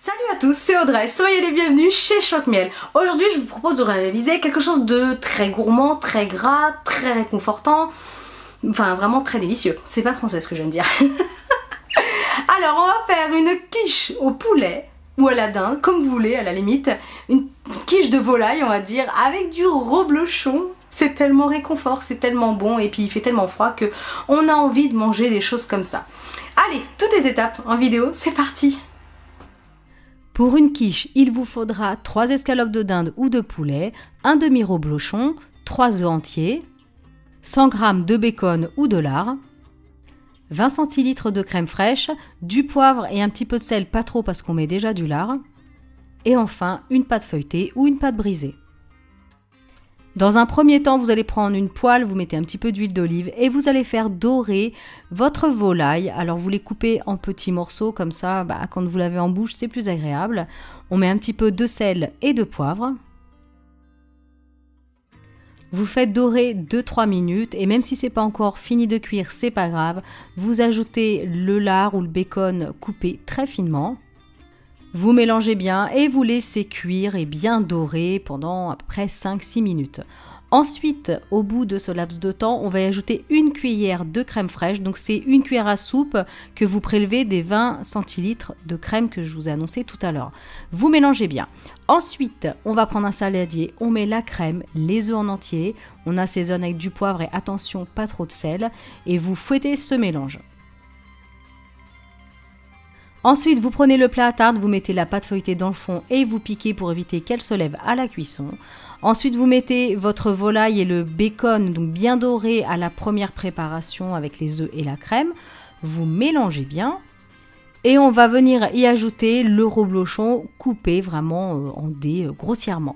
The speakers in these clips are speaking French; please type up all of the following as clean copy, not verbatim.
Salut à tous, c'est Audrey, soyez les bienvenus chez Choc Miel. Aujourd'hui je vous propose de réaliser quelque chose de très gourmand, très gras, très réconfortant, enfin vraiment très délicieux. C'est pas français ce que je viens de dire. Alors on va faire une quiche au poulet ou à la dinde, comme vous voulez à la limite. Une quiche de volaille on va dire, avec du reblochon. C'est tellement réconfort, c'est tellement bon et puis il fait tellement froid que on a envie de manger des choses comme ça. Allez, toutes les étapes en vidéo, c'est parti. Pour une quiche, il vous faudra 3 escalopes de dinde ou de poulet, un demi-reblochon, 3 œufs entiers, 100 g de bacon ou de lard, 20 centilitres de crème fraîche, du poivre et un petit peu de sel, pas trop parce qu'on met déjà du lard, et enfin une pâte feuilletée ou une pâte brisée. Dans un premier temps, vous allez prendre une poêle, vous mettez un petit peu d'huile d'olive et vous allez faire dorer votre volaille. Alors vous les coupez en petits morceaux comme ça, quand vous l'avez en bouche, c'est plus agréable. On met un petit peu de sel et de poivre. Vous faites dorer 2-3 minutes et même si c'est pas encore fini de cuire, c'est pas grave. Vous ajoutez le lard ou le bacon coupé très finement. Vous mélangez bien et vous laissez cuire et bien dorer pendant à peu près 5-6 minutes. Ensuite, au bout de ce laps de temps, on va y ajouter une cuillère de crème fraîche. Donc c'est une cuillère à soupe que vous prélevez des 20 centilitres de crème que je vous ai annoncé tout à l'heure. Vous mélangez bien. Ensuite, on va prendre un saladier, on met la crème, les œufs en entier, on assaisonne avec du poivre et attention, pas trop de sel. Et vous fouettez ce mélange. Ensuite, vous prenez le plat à tarte, vous mettez la pâte feuilletée dans le fond et vous piquez pour éviter qu'elle se lève à la cuisson. Ensuite, vous mettez votre volaille et le bacon, donc bien doré à la première préparation avec les œufs et la crème. Vous mélangez bien et on va venir y ajouter le reblochon coupé vraiment en dés grossièrement.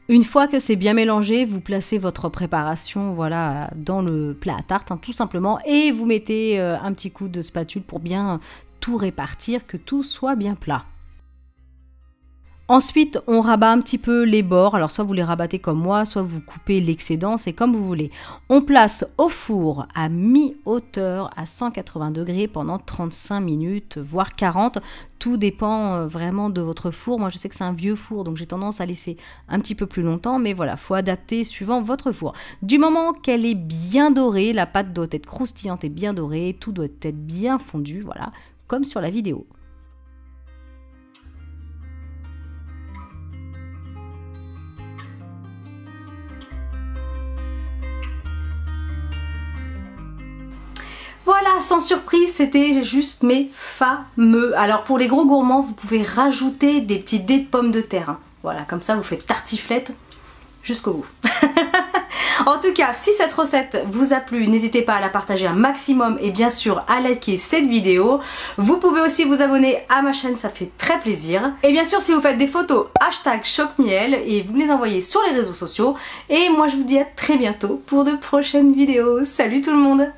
Une fois que c'est bien mélangé, vous placez votre préparation dans le plat à tarte, tout simplement, et vous mettez un petit coup de spatule pour bien tout répartir, que tout soit bien plat. Ensuite, on rabat un petit peu les bords, alors soit vous les rabattez comme moi, soit vous coupez l'excédent, c'est comme vous voulez. On place au four à mi-hauteur à 180 degrés pendant 35 minutes, voire 40. Tout dépend vraiment de votre four. Moi, je sais que c'est un vieux four, donc j'ai tendance à laisser un petit peu plus longtemps, mais voilà, faut adapter suivant votre four. Du moment qu'elle est bien dorée, la pâte doit être croustillante et bien dorée, tout doit être bien fondu, voilà, comme sur la vidéo. Voilà, sans surprise, c'était juste mes fameux. Alors pour les gros gourmands, vous pouvez rajouter des petits dés de pommes de terre. Voilà, comme ça vous faites tartiflette jusqu'au bout. En tout cas, si cette recette vous a plu, n'hésitez pas à la partager un maximum et bien sûr à liker cette vidéo. Vous pouvez aussi vous abonner à ma chaîne, ça fait très plaisir. Et bien sûr, si vous faites des photos, hashtag ChocMiel et vous me les envoyez sur les réseaux sociaux. Et moi, je vous dis à très bientôt pour de prochaines vidéos. Salut tout le monde!